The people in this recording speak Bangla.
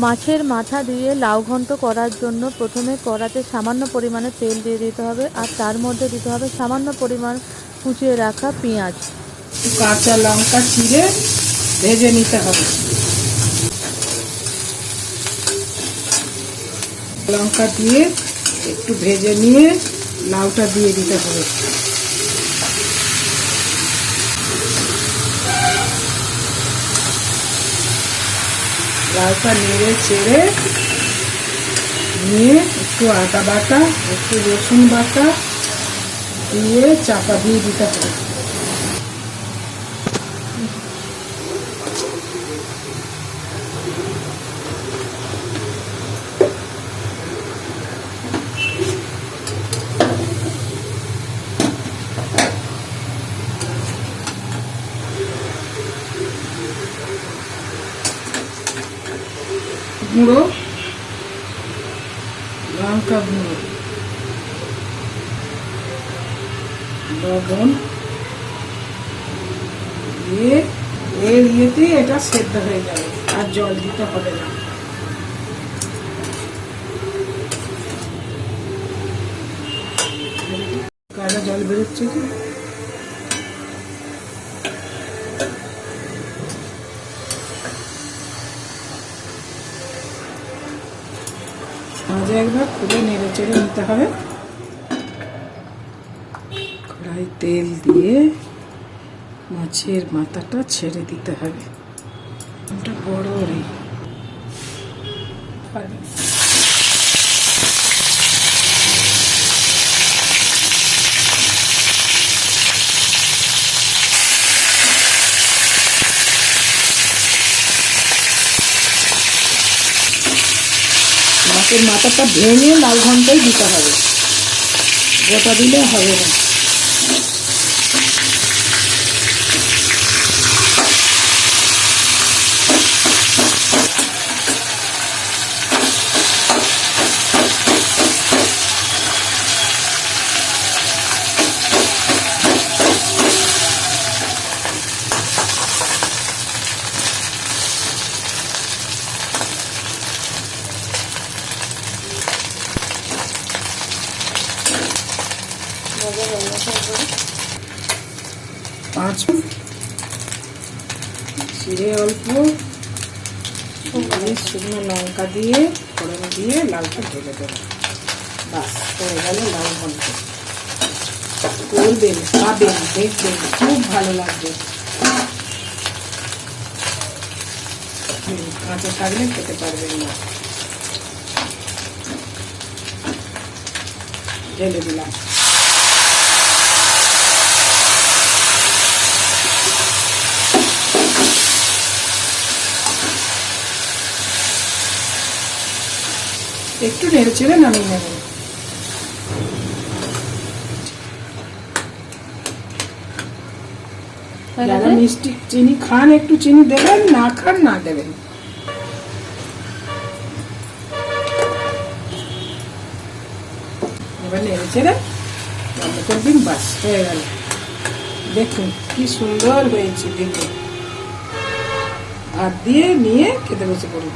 মাছের মাথা দিয়ে লাউ ঘন্ট করার জন্য প্রথমে কড়াতে সামান্য পরিমাণে তেল দিয়ে দিতে হবে, আর তার মধ্যে দিতে হবে সামান্য পরিমাণ কুচিয়ে রাখা পেঁয়াজ। কাঁচা লঙ্কা চিড়ে ভেজে নিতে হবে। লঙ্কা দিয়ে একটু ভেজে নিয়ে লাউটা দিয়ে দিতে হবে। লাউটা নেড়ে চেড়ে নিয়ে একটু আদা বাটা, একটু রসুন বাটা দিয়ে চাপা দিয়ে দিতে হবে। গুঁড়ো, লঙ্কা গুঁড়ো, লবণ দিয়ে এর ইয়েতে এটা সেদ্ধ হয়ে যাবে, আর জল দিতে হবে না। কারা জল বেরোচ্ছে কি? মাঝে একবার খুলে নেড়ে চেড়ে নিতে হবে। কড়াই তেল দিয়ে মাছের মাথাটা ছেড়ে দিতে হবে। এটা বড় রে মাছের মাথাটা ভেঙে লাল ঘন্টাই দিতে হবে, গোটা দিলে হবে না। পাঁচ জিরে অল্প, শুকনো লঙ্কা দিয়ে ফোড়ন দিয়ে লাউটা ঢেলে দেবো। বাস হয়ে গেল লাউ ঘন্ট। করবেন, খাবেন, দেখবেন, খুব ভালো লাগবে। কাঁচা থাকলে খেতে পারবেন না। ঢেলে দিলাম। একটু নেড়ে চেড়ে নামিয়ে নেবেন। যারা মিষ্টি চিনি খান একটু চিনি দেবেন, না খান না দেবেন। এবার নেড়ে চেড়ে বন্ধ করবেন, বাস হয়ে গেল। দেখুন কি সুন্দর হয়েছে, দেখুন। ভাত দিয়ে নিয়ে খেতে বসে পড়ুন।